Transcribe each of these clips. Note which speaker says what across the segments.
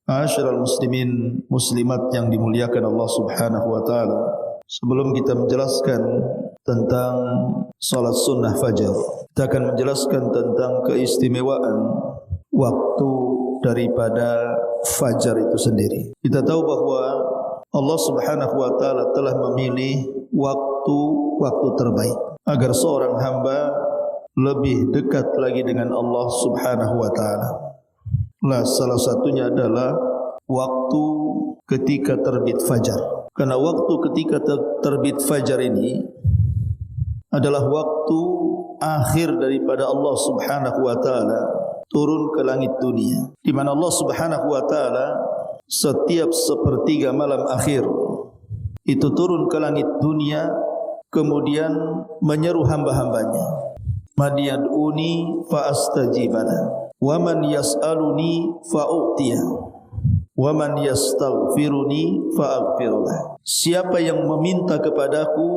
Speaker 1: Ma'asyiral muslimin muslimat yang dimuliakan Allah Subhanahu wa taala. Sebelum kita menjelaskan tentang salat sunnah fajar, kita akan menjelaskan tentang keistimewaan waktu daripada fajar itu sendiri. Kita tahu bahwa Allah Subhanahu wa taala telah memilih waktu terbaik agar seorang hamba lebih dekat lagi dengan Allah Subhanahu wa taala. Salah satunya adalah waktu ketika terbit fajar. Karena waktu ketika terbit fajar ini adalah waktu akhir daripada Allah Subhanahu wa taala turun ke langit dunia, di mana Allah Subhanahu wa taala setiap sepertiga malam akhir itu turun ke langit dunia, kemudian menyeru hamba-hambanya, "Man yad'uni fa astajibana, wa man yas'aluni fa u'tiya, wa man yastaghfiruni fa aghfirlah." Siapa yang meminta kepadaku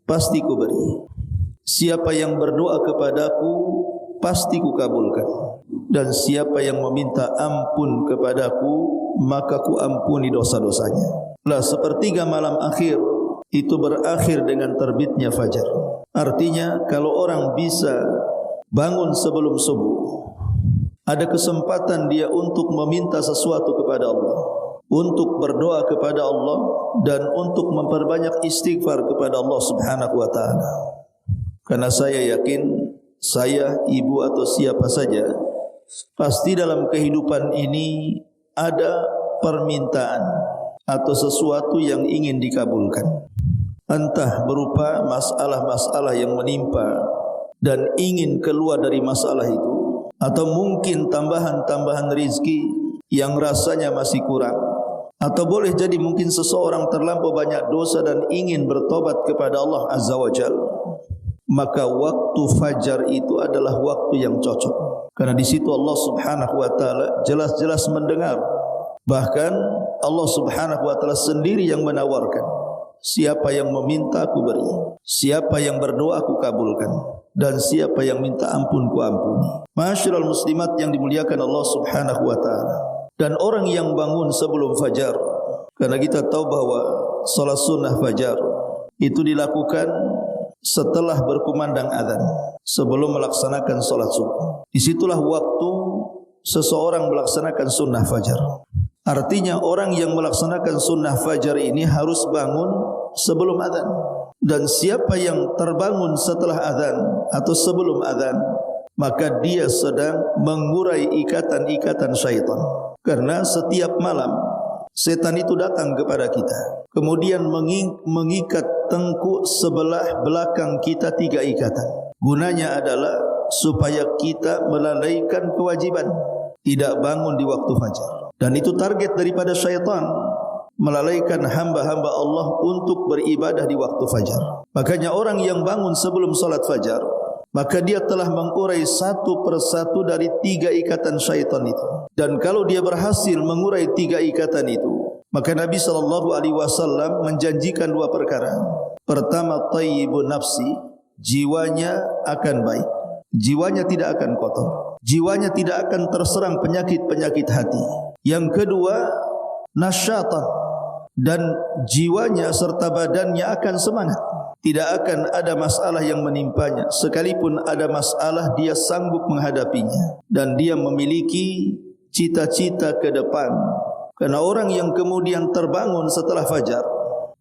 Speaker 1: pasti ku beri, siapa yang berdoa kepadaku pasti ku kabulkan, dan siapa yang meminta ampun kepadaku maka ku ampuni dosa-dosanya. Sepertiga malam akhir itu berakhir dengan terbitnya fajar. Artinya kalau orang bisa bangun sebelum subuh, ada kesempatan dia untuk meminta sesuatu kepada Allah, untuk berdoa kepada Allah, dan untuk memperbanyak istighfar kepada Allah Subhanahu wa taala. Karena saya yakin, saya, ibu atau siapa saja, pasti dalam kehidupan ini ada permintaan atau sesuatu yang ingin dikabulkan. Entah berupa masalah-masalah yang menimpa dan ingin keluar dari masalah itu, atau mungkin tambahan-tambahan rizki yang rasanya masih kurang, atau boleh jadi mungkin seseorang terlampau banyak dosa dan ingin bertobat kepada Allah Azza wa Jalla. Maka waktu fajar itu adalah waktu yang cocok, karena di situ Allah Subhanahu wa taala jelas-jelas mendengar. Bahkan Allah Subhanahu wa taala sendiri yang menawarkan, siapa yang meminta aku beri, siapa yang berdoa aku kabulkan, dan siapa yang minta ampun ku ampuni. Ma'asyiral muslimat yang dimuliakan Allah Subhanahu wa taala. Dan orang yang bangun sebelum fajar, karena kita tahu bahwa salat sunnah fajar itu dilakukan setelah berkumandang azan, sebelum melaksanakan salat subuh. Disitulah waktu seseorang melaksanakan sunnah fajar. Artinya orang yang melaksanakan sunnah fajar ini harus bangun sebelum azan. Dan siapa yang terbangun setelah azan atau sebelum azan, maka dia sedang mengurai ikatan-ikatan syaitan. Karena setiap malam setan itu datang kepada kita, kemudian mengikat tengkuk sebelah belakang kita 3 ikatan. Gunanya adalah supaya kita melalaikan kewajiban, tidak bangun di waktu fajar. Dan itu target daripada syaitan, melalaikan hamba-hamba Allah untuk beribadah di waktu fajar. Makanya orang yang bangun sebelum salat fajar, maka dia telah mengurai satu persatu dari 3 ikatan syaitan itu. Dan kalau dia berhasil mengurai 3 ikatan itu, maka Nabi SAW menjanjikan 2 perkara. Pertama, tayyibun nafsi, jiwanya akan baik, jiwanya tidak akan kotor, jiwanya tidak akan terserang penyakit-penyakit hati. Yang kedua, nasyatan, dan jiwanya serta badannya akan semangat, tidak akan ada masalah yang menimpanya. Sekalipun ada masalah, dia sanggup menghadapinya, dan dia memiliki cita-cita ke depan. Karena orang yang kemudian terbangun setelah fajar,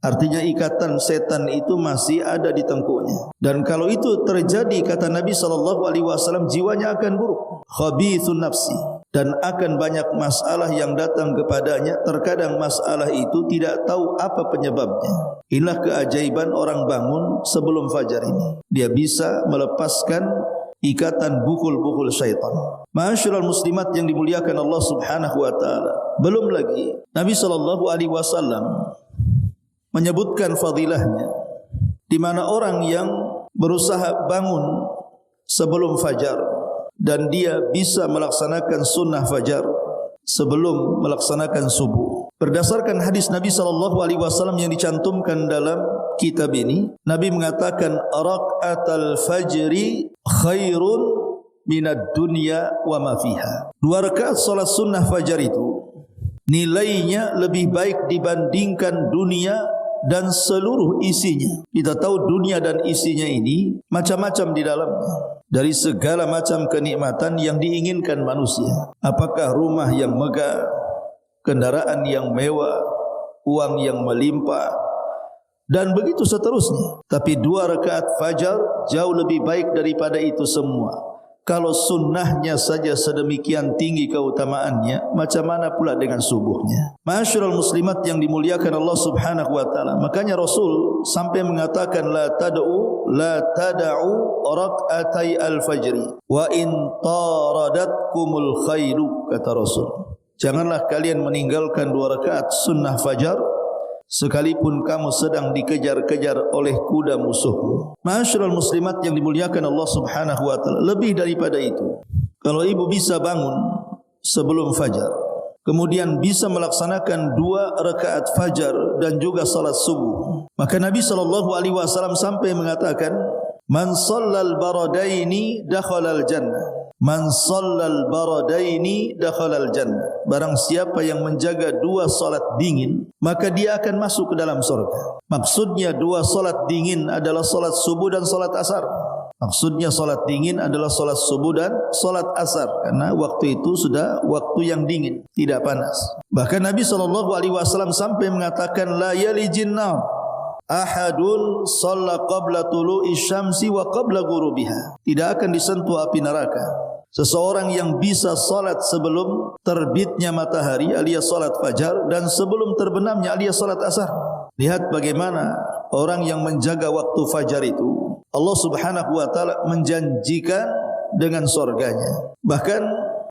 Speaker 1: artinya ikatan setan itu masih ada di tengkuknya. Dan kalau itu terjadi, kata Nabi SAW, jiwanya akan buruk, khabithun nafsi, dan akan banyak masalah yang datang kepadanya. Terkadang masalah itu tidak tahu apa penyebabnya. Inilah keajaiban orang bangun sebelum fajar ini. Dia bisa melepaskan ikatan bukul-bukul syaitan. Ma'asyiral muslimat yang dimuliakan Allah Subhanahu wa taala. Belum lagi Nabi SAW menyebutkan fadilahnya, di mana orang yang berusaha bangun sebelum fajar dan dia bisa melaksanakan sunnah fajar sebelum melaksanakan subuh, Berdasarkan hadis Nabi SAW yang dicantumkan dalam kitab ini, Nabi mengatakan raka'atal fajri khairun minad dunya wa ma fiha. 2 rakaat salat sunnah fajar itu nilainya lebih baik dibandingkan dunia dan seluruh isinya. Kita tahu dunia dan isinya ini macam-macam di dalamnya, dari segala macam kenikmatan yang diinginkan manusia. Apakah rumah yang megah, kendaraan yang mewah, uang yang melimpah, dan begitu seterusnya. Tapi 2 rakaat fajar jauh lebih baik daripada itu semua. Kalau sunnahnya saja sedemikian tinggi keutamaannya, macam mana pula dengan subuhnya? Ma'asyiral muslimat yang dimuliakan Allah Subhanahu wa taala. Makanya Rasul sampai mengatakan la tada'u rak'atai al-fajri wa in taradatkumul khairu, kata Rasul. Janganlah kalian meninggalkan 2 rakaat sunnah fajar sekalipun kamu sedang dikejar-kejar oleh kuda musuhmu. Ma'asyiral muslimat yang dimuliakan Allah Subhanahu wa taala, lebih daripada itu, kalau ibu bisa bangun sebelum fajar, kemudian bisa melaksanakan 2 rakaat fajar dan juga salat subuh, maka Nabi SAW sampai mengatakan man shallal baradaini dakhalal jannah. Man shallal baradaini dakhalal jannah. Barang siapa yang menjaga 2 salat dingin, maka dia akan masuk ke dalam surga. Maksudnya 2 salat dingin adalah salat subuh dan salat asar. Maksudnya salat dingin adalah salat subuh dan salat asar, karena waktu itu sudah waktu yang dingin, tidak panas. Bahkan Nabi SAW sampai mengatakan la yalijin nar ahadun shalla qabla tulu'i syamsi wa qabla ghurubiha. Tidak akan disentuh api neraka seseorang yang bisa salat sebelum terbitnya matahari alias salat fajar dan sebelum terbenamnya alias salat asar. Lihat bagaimana orang yang menjaga waktu fajar itu Allah Subhanahu wa taala menjanjikan dengan surganya. Bahkan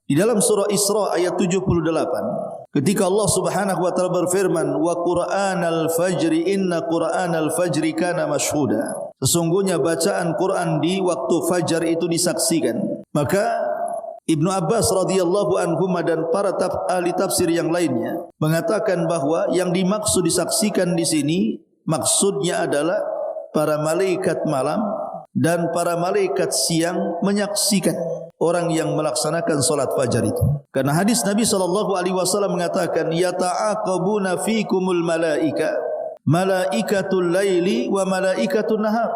Speaker 1: di dalam surah Isra ayat 78, ketika Allah Subhanahu wa taala berfirman wa Qur'anal fajri inna Qur'anal fajri kana mashhuda. Sesungguhnya bacaan Quran di waktu fajar itu disaksikan. Maka Ibnu Abbas radhiyallahu anhu dan para ahli tafsir yang lainnya mengatakan bahwa yang dimaksud disaksikan di sini maksudnya adalah para malaikat malam dan para malaikat siang menyaksikan orang yang melaksanakan salat fajar itu. Karena hadis Nabi SAW mengatakan yata'aqabuna fikumul malaikatul laili wa malaikatul nahar.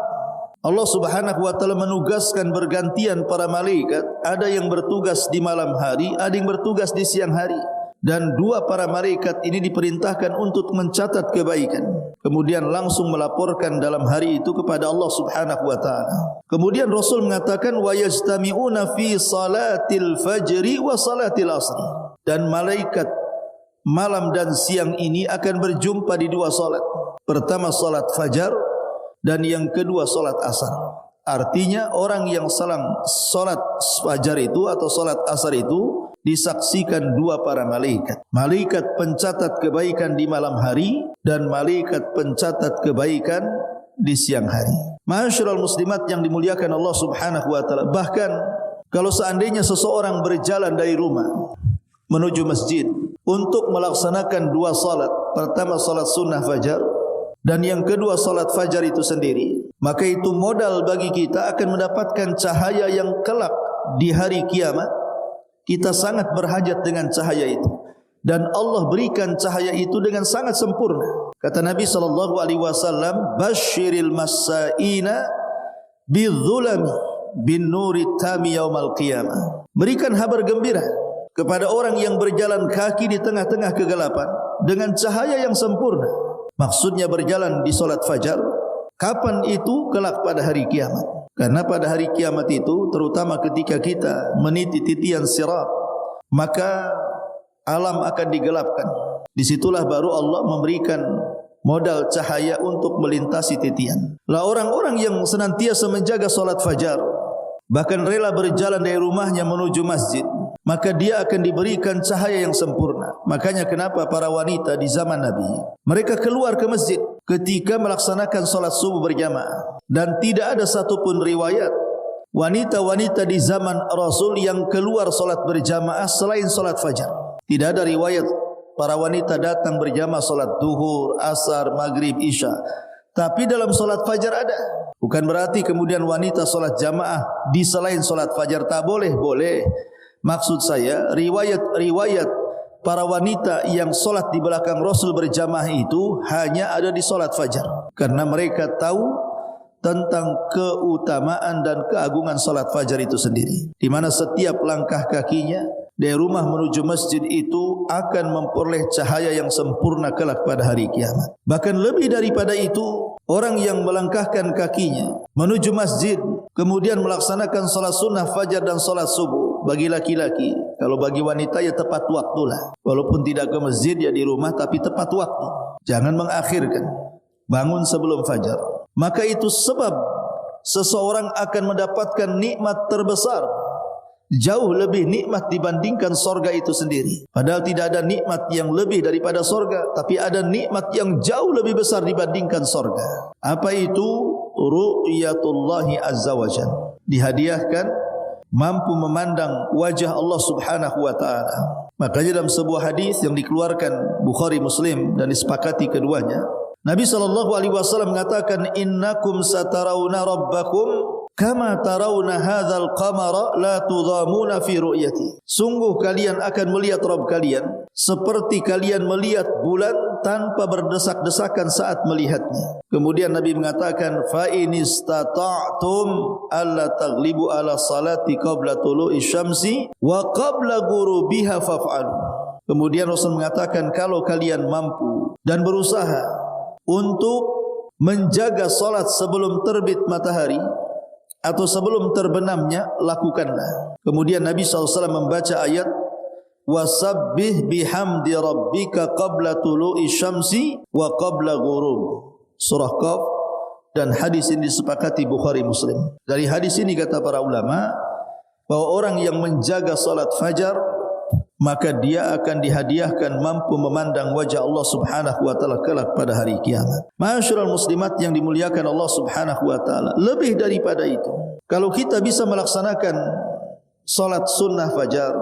Speaker 1: Allah Subhanahu wa taala menugaskan bergantian para malaikat, ada yang bertugas di malam hari, ada yang bertugas di siang hari. Dan 2 para malaikat ini diperintahkan untuk mencatat kebaikan, kemudian langsung melaporkan dalam hari itu kepada Allah Subhanahu wa taala. Kemudian Rasul mengatakan wa yajtami'una fi salatil fajri wa salatil asri. Dan malaikat malam dan siang ini akan berjumpa di 2 salat. Pertama salat fajar dan yang kedua salat asar. Artinya orang yang salat fajar itu atau salat asar itu disaksikan 2 para malaikat. Malaikat pencatat kebaikan di malam hari dan malaikat pencatat kebaikan di siang hari. Ma'asyiral muslimat yang dimuliakan Allah Subhanahu wa taala, bahkan kalau seandainya seseorang berjalan dari rumah menuju masjid untuk melaksanakan 2 salat, pertama salat sunnah fajar dan yang kedua salat fajar itu sendiri, maka itu modal bagi kita akan mendapatkan cahaya yang kelak di hari kiamat. Kita sangat berhajat dengan cahaya itu, dan Allah berikan cahaya itu dengan sangat sempurna. Kata Nabi SAW, basyiril masaina bidzulami bin nuri tami yaumal qiyamah. Berikan kabar gembira kepada orang yang berjalan kaki di tengah-tengah kegelapan dengan cahaya yang sempurna. Maksudnya berjalan di salat fajar. Kapan itu? Kelak pada hari kiamat. Karena pada hari kiamat itu, terutama ketika kita meniti titian sirat, maka alam akan digelapkan. Disitulah baru Allah memberikan modal cahaya untuk melintasi titian. Lah orang-orang yang senantiasa menjaga salat fajar, bahkan rela berjalan dari rumahnya menuju masjid, maka dia akan diberikan cahaya yang sempurna. Makanya kenapa para wanita di zaman Nabi, mereka keluar ke masjid ketika melaksanakan salat subuh berjamaah. Dan tidak ada satupun riwayat wanita-wanita di zaman Rasul yang keluar salat berjamaah selain salat fajar. Tidak ada riwayat para wanita datang berjamaah salat duhur, asar, maghrib, isya. Tapi dalam salat fajar ada. Bukan berarti kemudian wanita salat jamaah di selain salat fajar tak boleh. Boleh. Maksud saya riwayat para wanita yang salat di belakang Rasul berjamaah itu hanya ada di salat fajar. Karena mereka tahu tentang keutamaan dan keagungan salat fajar itu sendiri. Di mana setiap langkah kakinya dari rumah menuju masjid itu akan memperoleh cahaya yang sempurna kelak pada hari kiamat. Bahkan lebih daripada itu, orang yang melangkahkan kakinya menuju masjid kemudian melaksanakan salat sunnah fajar dan salat subuh bagi laki-laki. Kalau bagi wanita ya tepat waktulah. Walaupun tidak ke masjid ya di rumah tapi tepat waktu. Jangan mengakhirkan. Bangun sebelum fajar. Maka itu sebab seseorang akan mendapatkan nikmat terbesar. Jauh lebih nikmat dibandingkan sorga itu sendiri. Padahal tidak ada nikmat yang lebih daripada sorga, tapi ada nikmat yang jauh lebih besar dibandingkan sorga. Apa itu? Ru'yatullahi azza wa jalla. Dihadiahkan mampu memandang wajah Allah subhanahu wa ta'ala. Makanya dalam sebuah hadis yang dikeluarkan Bukhari Muslim dan disepakati keduanya, Nabi SAW mengatakan, innakum satarawna rabbakum kama tarawna hadzal qamara la tudhamuna fi ru'yati. Sungguh kalian akan melihat Rabb kalian seperti kalian melihat bulan tanpa berdesak-desakan saat melihatnya. Kemudian Nabi mengatakan, fa in istata'tum alla taghlibu ala salati qabla tulu'i syamsi wa qabla ghurubiha faf'alu. Kemudian Rasul mengatakan, kalau kalian mampu dan berusaha untuk menjaga salat sebelum terbit matahari atau sebelum terbenamnya, lakukanlah. Kemudian Nabi SAW membaca ayat wasabbih bihamdi rabbika qabla tulu'i syamsi wa qabla ghurub, surah Qaf. Dan hadis ini disepakati Bukhari Muslim. Dari hadis ini kata para ulama bahwa orang yang menjaga salat fajar maka dia akan dihadiahkan mampu memandang wajah Allah subhanahu wa ta'ala kelak pada hari kiamat. Ma'asyiral muslimat yang dimuliakan Allah subhanahu wa ta'ala, lebih daripada itu, kalau kita bisa melaksanakan salat sunnah fajar,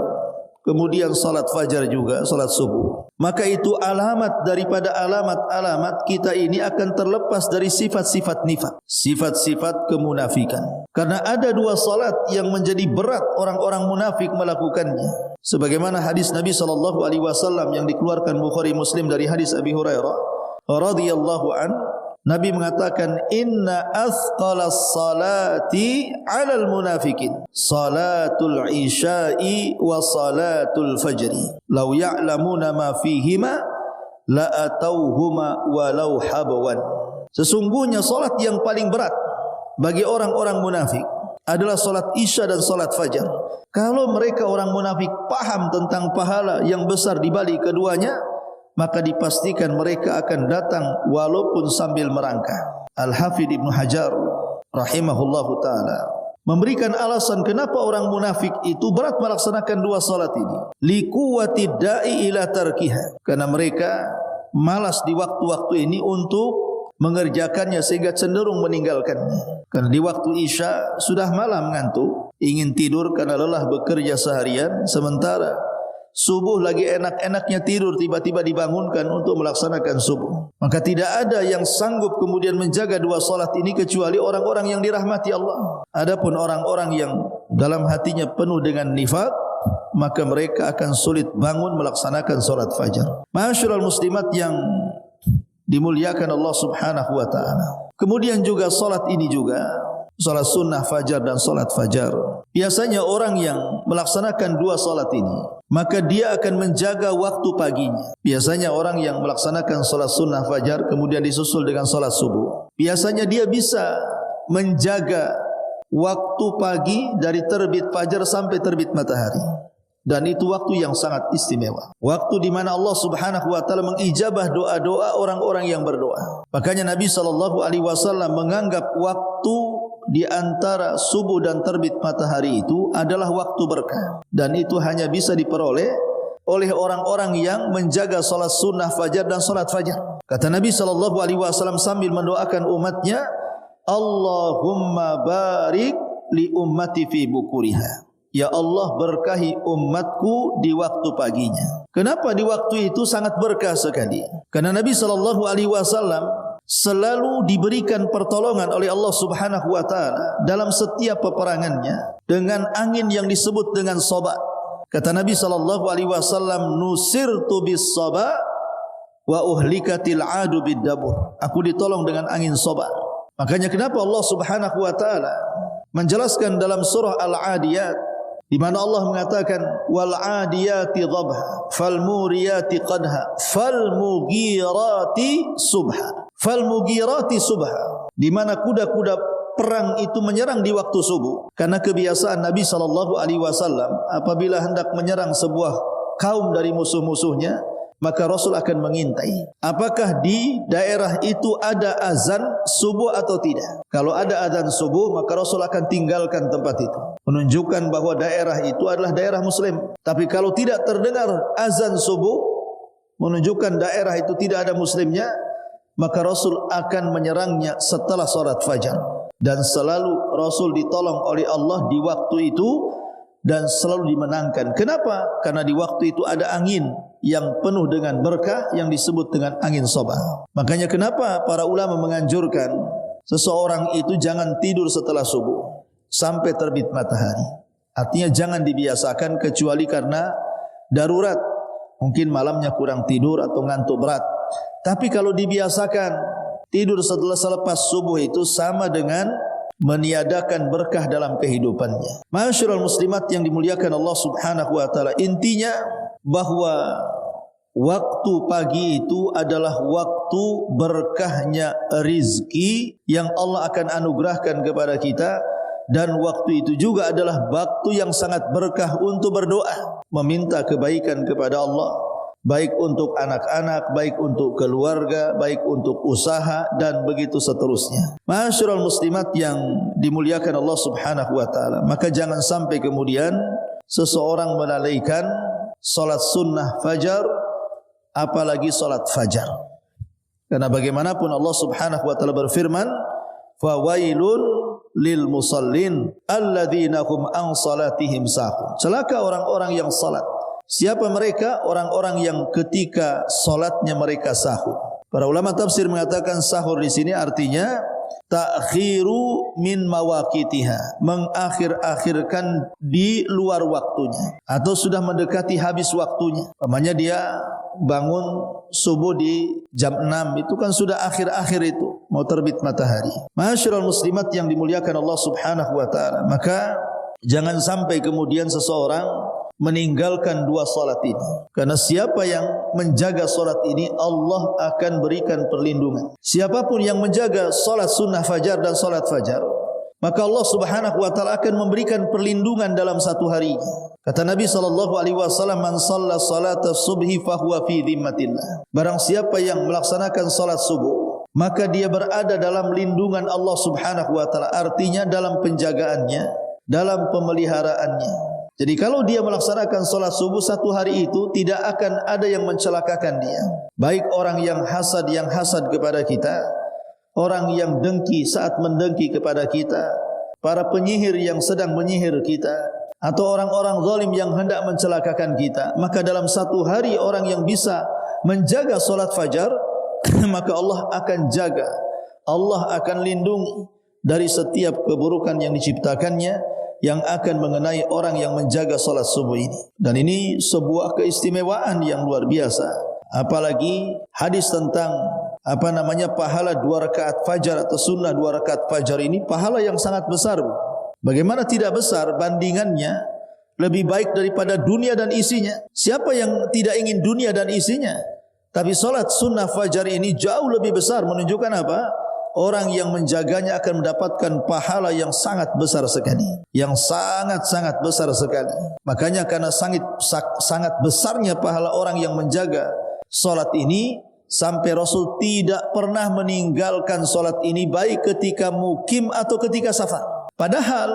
Speaker 1: kemudian salat fajar juga, salat subuh, maka itu alamat daripada alamat-alamat kita ini akan terlepas dari sifat-sifat nifaq, sifat-sifat kemunafikan. Karena ada dua salat yang menjadi berat orang-orang munafik melakukannya. Sebagaimana hadis Nabi SAW yang dikeluarkan Bukhari Muslim dari hadis Abi Hurairah radhiyallahu an, Nabi mengatakan, inna athqalas salati 'alal munafikin salatul isya'i wa salatul fajri law ya'lamuna ma fihima la atauhuma walau habwan. Sesungguhnya salat yang paling berat bagi orang-orang munafik adalah salat isya dan salat fajar. Kalau mereka orang munafik paham tentang pahala yang besar di balik keduanya, maka dipastikan mereka akan datang walaupun sambil merangkak. Al-Hafidh Ibnu Hajar rahimahullahu ta'ala memberikan alasan kenapa orang munafik itu berat melaksanakan dua salat ini. Liquwati da'i ila tarkiha. Karena mereka malas di waktu-waktu ini untuk mengerjakannya sehingga cenderung meninggalkannya. Karena di waktu isya sudah malam ngantuk, ingin tidur karena lelah bekerja seharian, sementara subuh lagi enak-enaknya tidur, tiba-tiba dibangunkan untuk melaksanakan subuh. Maka tidak ada yang sanggup kemudian menjaga dua salat ini kecuali orang-orang yang dirahmati Allah. Adapun orang-orang yang dalam hatinya penuh dengan nifaq, maka mereka akan sulit bangun melaksanakan salat fajar. Ma'asyiral muslimat yang dimuliakan Allah subhanahu wa ta'ala. Kemudian juga salat ini juga, salat sunnah fajar dan salat fajar, biasanya orang yang melaksanakan dua salat ini, maka dia akan menjaga waktu paginya. Biasanya orang yang melaksanakan salat sunnah fajar kemudian disusul dengan salat subuh, biasanya dia bisa menjaga waktu pagi dari terbit fajar sampai terbit matahari. Dan itu waktu yang sangat istimewa. Waktu di mana Allah subhanahu wa ta'ala mengijabah doa-doa orang-orang yang berdoa. Makanya Nabi SAW menganggap waktu di antara subuh dan terbit matahari itu adalah waktu berkah. Dan itu hanya bisa diperoleh oleh orang-orang yang menjaga salat sunnah fajar dan salat fajar. Kata Nabi SAW sambil mendoakan umatnya, Allahumma barik li ummati fi bukuriha. ya Allah berkahi umatku di waktu paginya. Kenapa di waktu itu sangat berkah sekali? Karena Nabi SAW selalu diberikan pertolongan oleh Allah Subhanahu wa taala dalam setiap peperangannya dengan angin yang disebut dengan Saba. Kata Nabi SAW, nusirtu bis Saba wa uhlikatil adu bid dabur. Aku ditolong dengan angin Saba. Makanya kenapa Allah Subhanahu wa taala menjelaskan dalam surah Al-Adiyat, di mana Allah mengatakan wal adiyati dhabha fal muriyati qadha fal mughirati subha. Fal mughirati subha, di mana kuda-kuda perang itu menyerang di waktu subuh. Karena kebiasaan Nabi SAW apabila hendak menyerang sebuah kaum dari musuh-musuhnya, maka Rasul akan mengintai apakah di daerah itu ada azan subuh atau tidak. Kalau ada azan subuh, maka Rasul akan tinggalkan tempat itu, menunjukkan bahwa daerah itu adalah daerah muslim. Tapi kalau tidak terdengar azan subuh, menunjukkan daerah itu tidak ada muslimnya, maka Rasul akan menyerangnya setelah salat fajar. Dan selalu Rasul ditolong oleh Allah di waktu itu dan selalu dimenangkan. Kenapa? Karena di waktu itu ada angin yang penuh dengan berkah yang disebut dengan angin Saba. Makanya kenapa para ulama menganjurkan seseorang itu jangan tidur setelah subuh sampai terbit matahari. Artinya jangan dibiasakan kecuali karena darurat. Mungkin malamnya kurang tidur atau ngantuk berat. Tapi kalau dibiasakan tidur setelah selepas subuh itu sama dengan meniadakan berkah dalam kehidupannya. Ma'asyiral muslimat yang dimuliakan Allah Subhanahu wa taala, intinya bahwa waktu pagi itu adalah waktu berkahnya rizki yang Allah akan anugerahkan kepada kita, dan waktu itu juga adalah waktu yang sangat berkah untuk berdoa, meminta kebaikan kepada Allah, baik untuk anak-anak, baik untuk keluarga, baik untuk usaha, dan begitu seterusnya. Ma'asyiral muslimat yang dimuliakan Allah Subhanahu wa taala, maka jangan sampai kemudian seseorang melalaikan salat sunnah fajar, apalagi salat fajar. Karena bagaimanapun Allah Subhanahu wa taala berfirman, fawailun lil musallin alladzina hum an salatihim sahun. Celaka orang-orang yang salat. Siapa mereka? Orang-orang yang ketika solatnya mereka sahur. Para ulama tafsir mengatakan sahur di sini artinya ta'khiru min mawaqitiha, mengakhir-akhirkan di luar waktunya atau sudah mendekati habis waktunya. Umpamanya dia bangun subuh di jam 6, itu kan sudah akhir-akhir itu, mau terbit matahari. Ma'asyiral muslimat yang dimuliakan Allah Subhanahu wa taala, maka jangan sampai kemudian seseorang meninggalkan dua salat ini. Karena siapa yang menjaga salat ini, Allah akan berikan perlindungan. Siapapun yang menjaga salat sunnah fajar dan salat fajar, maka Allah Subhanahu wa taala akan memberikan perlindungan dalam satu harinya. Kata Nabi SAW, man shalla salata subhi fahuwa fi dhimmatillah. Barang siapa yang melaksanakan salat subuh, maka dia berada dalam lindungan Allah Subhanahu wa taala, artinya dalam penjagaannya, dalam pemeliharaannya. Jadi kalau dia melaksanakan salat subuh satu hari itu, tidak akan ada yang mencelakakan dia. Baik orang yang hasad kepada kita, orang yang dengki saat mendengki kepada kita, para penyihir yang sedang menyihir kita, atau orang-orang zalim yang hendak mencelakakan kita. Maka dalam satu hari orang yang bisa menjaga salat fajar, maka Allah akan jaga, Allah akan lindungi dari setiap keburukan yang diciptakannya yang akan mengenai orang yang menjaga salat subuh ini. Dan ini sebuah keistimewaan yang luar biasa. Apalagi hadis tentang pahala 2 rakaat fajar atau sunnah 2 rakaat fajar ini pahala yang sangat besar. Bagaimana tidak besar, bandingannya lebih baik daripada dunia dan isinya. Siapa yang tidak ingin dunia dan isinya? Tapi salat sunnah fajar ini jauh lebih besar, menunjukkan apa? Orang yang menjaganya akan mendapatkan pahala yang sangat besar sekali, yang sangat-sangat besar sekali. Makanya karena sangat besarnya pahala orang yang menjaga salat ini, sampai Rasul tidak pernah meninggalkan salat ini baik ketika mukim atau ketika safar. Padahal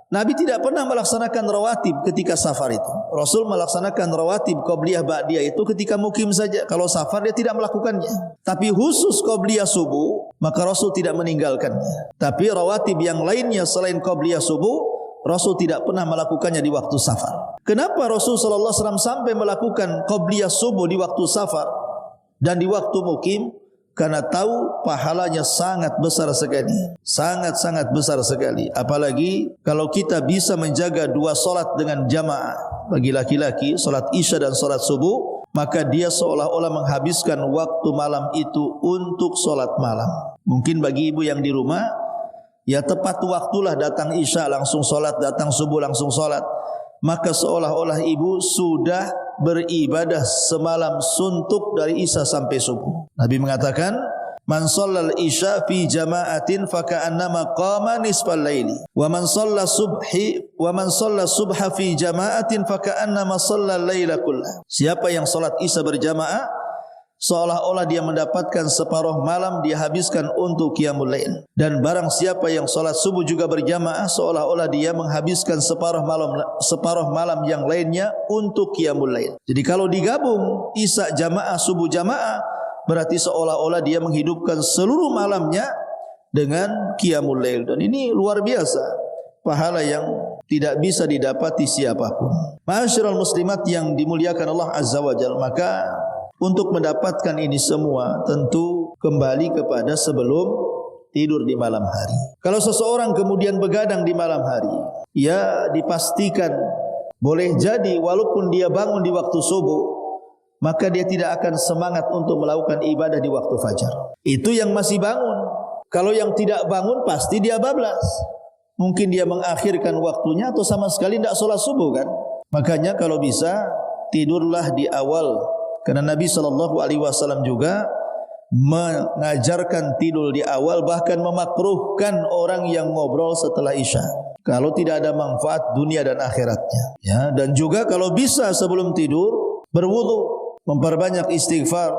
Speaker 1: Nabi tidak pernah melaksanakan rawatib ketika safar itu. Rasul melaksanakan rawatib qabliyah ba'diyah itu ketika mukim saja. Kalau safar dia tidak melakukannya. Tapi khusus qabliyah subuh, maka Rasul tidak meninggalkannya. Tapi rawatib yang lainnya selain qabliyah subuh, Rasul tidak pernah melakukannya di waktu safar. Kenapa Rasul sallallahu alaihi wasallam sampai melakukan qabliyah subuh di waktu safar dan di waktu mukim? Karena tahu pahalanya sangat besar sekali. Sangat-sangat besar sekali. Apalagi kalau kita bisa menjaga dua solat dengan jamaah. Bagi laki-laki, solat isya dan solat subuh, maka dia seolah-olah menghabiskan waktu malam itu untuk solat malam. Mungkin bagi ibu yang di rumah, ya tepat waktulah datang isya langsung solat, datang subuh langsung solat. Maka seolah-olah ibu sudah beribadah semalam suntuk dari isya sampai subuh. Nabi mengatakan, man shallal isya fi jama'atin faka'annama qama nisfal laili wa man shalla subha fi jama'atin faka'annama shallal laila kullah. Siapa yang salat isya berjamaah, seolah-olah dia mendapatkan separuh malam dia habiskan untuk qiyamul lail. Dan barang siapa yang salat subuh juga berjamaah, seolah-olah dia menghabiskan separuh malam yang lainnya untuk qiyamul lail. Jadi kalau digabung isya jamaah, subuh jamaah, berarti seolah-olah dia menghidupkan seluruh malamnya dengan qiyamul lail. Dan ini luar biasa, pahala yang tidak bisa didapati siapapun. Ma'asyiral muslimat yang dimuliakan Allah Azza wa Jalla, maka untuk mendapatkan ini semua tentu kembali kepada sebelum tidur di malam hari. Kalau seseorang kemudian begadang di malam hari, ya dipastikan boleh jadi walaupun dia bangun di waktu subuh, maka dia tidak akan semangat untuk melakukan ibadah di waktu fajar. Itu yang masih bangun. Kalau yang tidak bangun pasti dia bablas. Mungkin dia mengakhirkan waktunya atau sama sekali tidak sholat subuh kan. Makanya kalau bisa tidurlah di awal. Karena Nabi SAW juga mengajarkan tidur di awal, bahkan memakruhkan orang yang ngobrol setelah isya. Kalau tidak ada manfaat dunia dan akhiratnya. Ya, dan juga kalau bisa sebelum tidur berwudu, memperbanyak istighfar,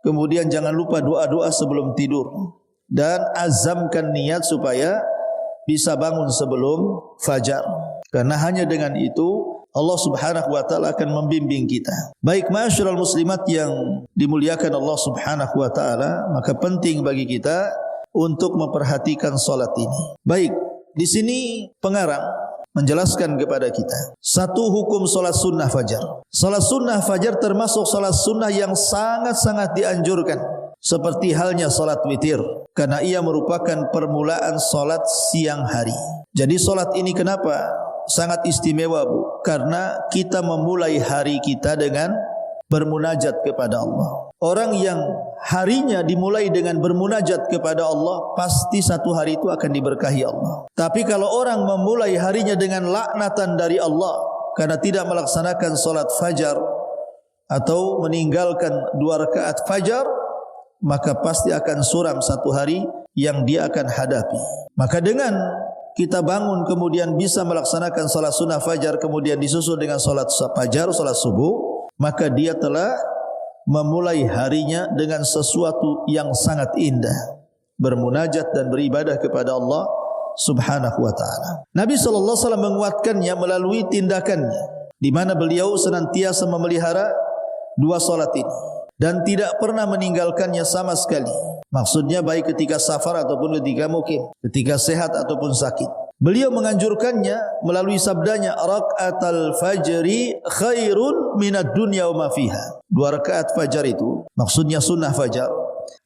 Speaker 1: kemudian jangan lupa doa-doa sebelum tidur, dan azamkan niat supaya bisa bangun sebelum fajar. Karena hanya dengan itu Allah Subhanahu wa taala akan membimbing kita. Baik ma'asyiral muslimat yang dimuliakan Allah Subhanahu wa taala, maka penting bagi kita untuk memperhatikan salat ini. Baik, di sini pengarang menjelaskan kepada kita satu hukum salat sunnah fajar. Salat sunnah fajar termasuk salat sunnah yang sangat-sangat dianjurkan, seperti halnya salat witir, karena ia merupakan permulaan salat siang hari. Jadi salat ini kenapa sangat istimewa, Bu? Karena kita memulai hari kita dengan bermunajat kepada Allah. Orang yang harinya dimulai dengan bermunajat kepada Allah, pasti satu hari itu akan diberkahi Allah. Tapi kalau orang memulai harinya dengan laknatan dari Allah karena tidak melaksanakan salat fajar atau meninggalkan 2 rakaat fajar, maka pasti akan suram satu hari yang dia akan hadapi. Maka dengan kita bangun kemudian bisa melaksanakan salat sunnah fajar, kemudian disusul dengan salat fajar, salat subuh, maka dia telah memulai harinya dengan sesuatu yang sangat indah, bermunajat dan beribadah kepada Allah Subhanahu wa taala. Nabi sallallahu alaihi wasallam menguatkannya melalui tindakannya, di mana beliau senantiasa memelihara 2 salat ini dan tidak pernah meninggalkannya sama sekali. Maksudnya baik ketika safar ataupun ketika mukim, ketika sehat ataupun sakit. Beliau menganjurkannya melalui sabdanya, rakaatal fajri khairun minad dunya wa ma fiha. 2 rakaat fajar itu, maksudnya sunnah fajar,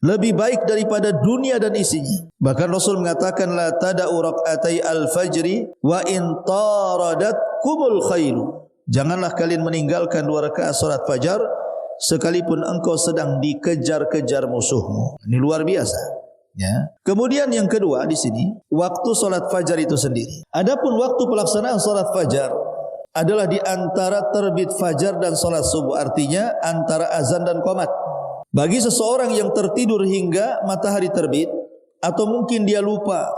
Speaker 1: lebih baik daripada dunia dan isinya. Bahkan Rasul mengatakan, la tada'u rakaatai al-fajri wa in taradatkumul khairu. Janganlah kalian meninggalkan 2 rakaat salat fajar sekalipun engkau sedang dikejar-kejar musuhmu. Ini luar biasa, ya. Kemudian yang kedua di sini, waktu salat fajar itu sendiri. Adapun waktu pelaksanaan salat fajar adalah di antara terbit fajar dan salat subuh, artinya antara azan dan qomat. Bagi seseorang yang tertidur hingga matahari terbit, atau mungkin dia lupa,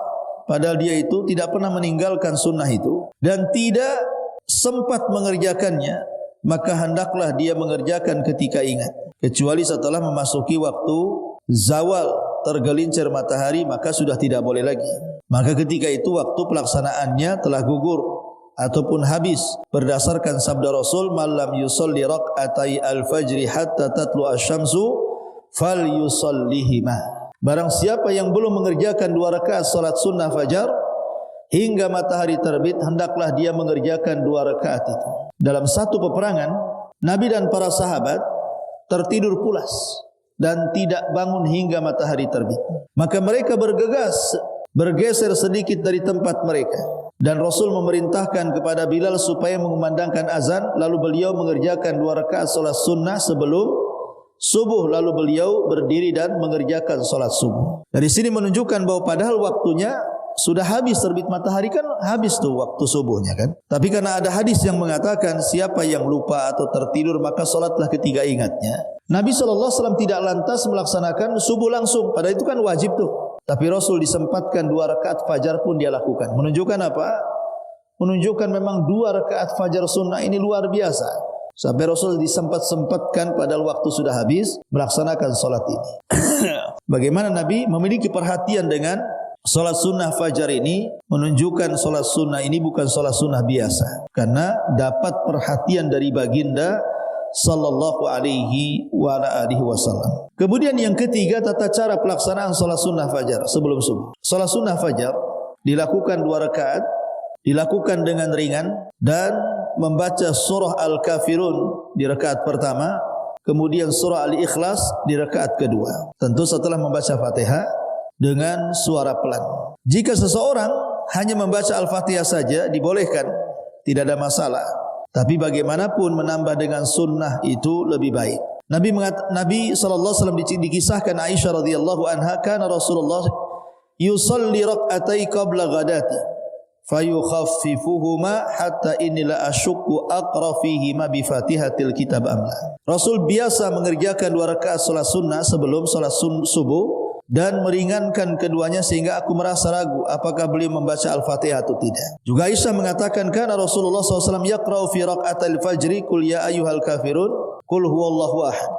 Speaker 1: padahal dia itu tidak pernah meninggalkan sunnah itu dan tidak sempat mengerjakannya, maka hendaklah dia mengerjakan ketika ingat, kecuali setelah memasuki waktu zawal, tergelincir matahari, maka sudah tidak boleh lagi. Maka ketika itu waktu pelaksanaannya telah gugur ataupun habis, berdasarkan sabda Rasul, man lam yusalli rak'atai al-fajri hatta tatlu asy-syamsu falyusallihima. Barang siapa yang belum mengerjakan 2 rakaat salat sunnah fajar hingga matahari terbit, hendaklah dia mengerjakan 2 rakaat itu. Dalam satu peperangan, Nabi dan para sahabat tertidur pulas dan tidak bangun hingga matahari terbit. Maka mereka bergeser sedikit dari tempat mereka. Dan Rasul memerintahkan kepada Bilal supaya mengumandangkan azan, lalu beliau mengerjakan 2 rakaat salat sunnah sebelum subuh, lalu beliau berdiri dan mengerjakan salat subuh. Dari sini menunjukkan bahawa padahal waktunya sudah habis, terbit matahari kan habis tuh waktu subuhnya kan. Tapi karena ada hadis yang mengatakan siapa yang lupa atau tertidur maka salatlah ketika ingatnya. Nabi SAW tidak lantas melaksanakan subuh langsung, padahal itu kan wajib tuh. Tapi Rasul disempatkan 2 rakaat fajar pun dia lakukan. Menunjukkan apa? Menunjukkan memang 2 rakaat fajar sunnah ini luar biasa. Sampai Rasul disempat-sempatkan padahal waktu sudah habis melaksanakan solat ini. Bagaimana Nabi memiliki perhatian dengan solat sunnah fajar ini? Menunjukkan solat sunnah ini bukan solat sunnah biasa. Karena dapat perhatian dari baginda sallallahu alaihi wa alihi wasallam. Kemudian yang ketiga, tata cara pelaksanaan salat sunnah fajar sebelum subuh. Salat sunnah fajar dilakukan 2 rakaat, dilakukan dengan ringan dan membaca surah Al-Kafirun di rakaat pertama, kemudian surah Al-Ikhlas di rakaat kedua. Tentu setelah membaca Fatihah dengan suara pelan. Jika seseorang hanya membaca Al-Fatihah saja dibolehkan, tidak ada masalah. Tapi bagaimanapun menambah dengan sunnah itu lebih baik. Nabi SAW dikisahkan Aisyah radhiyallahu anha, kana Rasulullah yusalli rak'atai qabla ghadati fayukhaffifuhuma hatta inni la asyukku aqra fihima bi Fatihatil kitab amla. Rasul biasa mengerjakan 2 rakaat salat sunnah sebelum salat subuh dan meringankan keduanya sehingga aku merasa ragu apakah beliau membaca Al-Fatihah atau tidak. Juga Aisyah mengatakan kana Rasulullah SAW yaqra'u fi rak'atil fajri qul ya ayyuhal kafirun qul huwallahu ahad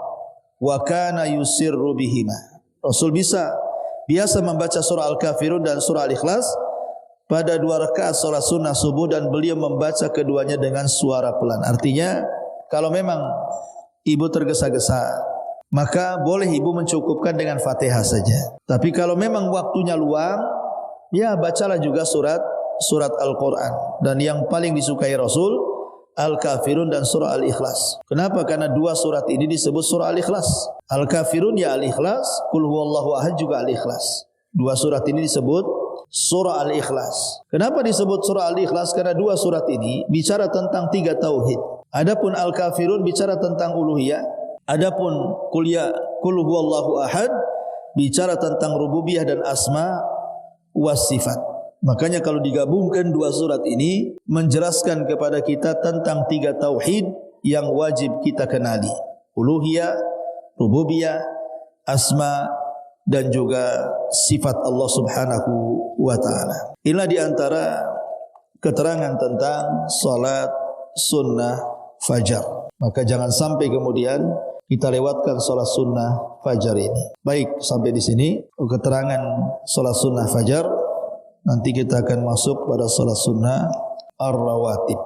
Speaker 1: wa kana yusirru bihima. Rasul biasa membaca surah Al-Kafirun dan surah Al-Ikhlas pada 2 rakaat salat sunnah subuh dan beliau membaca keduanya dengan suara pelan. Artinya kalau memang ibu tergesa-gesa maka boleh ibu mencukupkan dengan Fatihah saja. Tapi kalau memang waktunya luang, ya bacalah juga surat Al-Quran. Dan yang paling disukai Rasul, Al-Kafirun dan surah Al-Ikhlas. Kenapa? Karena 2 surat ini disebut surah Al-Ikhlas. Al-Kafirun ya Al-Ikhlas, Qul huwallahu ahad juga Al-Ikhlas. 2 surat ini disebut surah Al-Ikhlas. Kenapa disebut surah Al-Ikhlas? Karena 2 surat ini bicara tentang 3 tauhid. Adapun Al-Kafirun bicara tentang uluhiyah. Adapun Qul huwallahu ahad bicara tentang rububiyah dan asma was sifat. Makanya kalau digabungkan 2 surat ini menjelaskan kepada kita tentang 3 tauhid yang wajib kita kenali. Uluhiyah, rububiyah, asma dan juga sifat Allah Subhanahu wa taala. Inilah di antara keterangan tentang salat sunnah fajar. Maka jangan sampai kemudian kita lewatkan salat sunnah fajar ini. Baik, sampai di sini keterangan salat sunnah fajar. Nanti kita akan masuk pada salat sunnah ar-rawatib.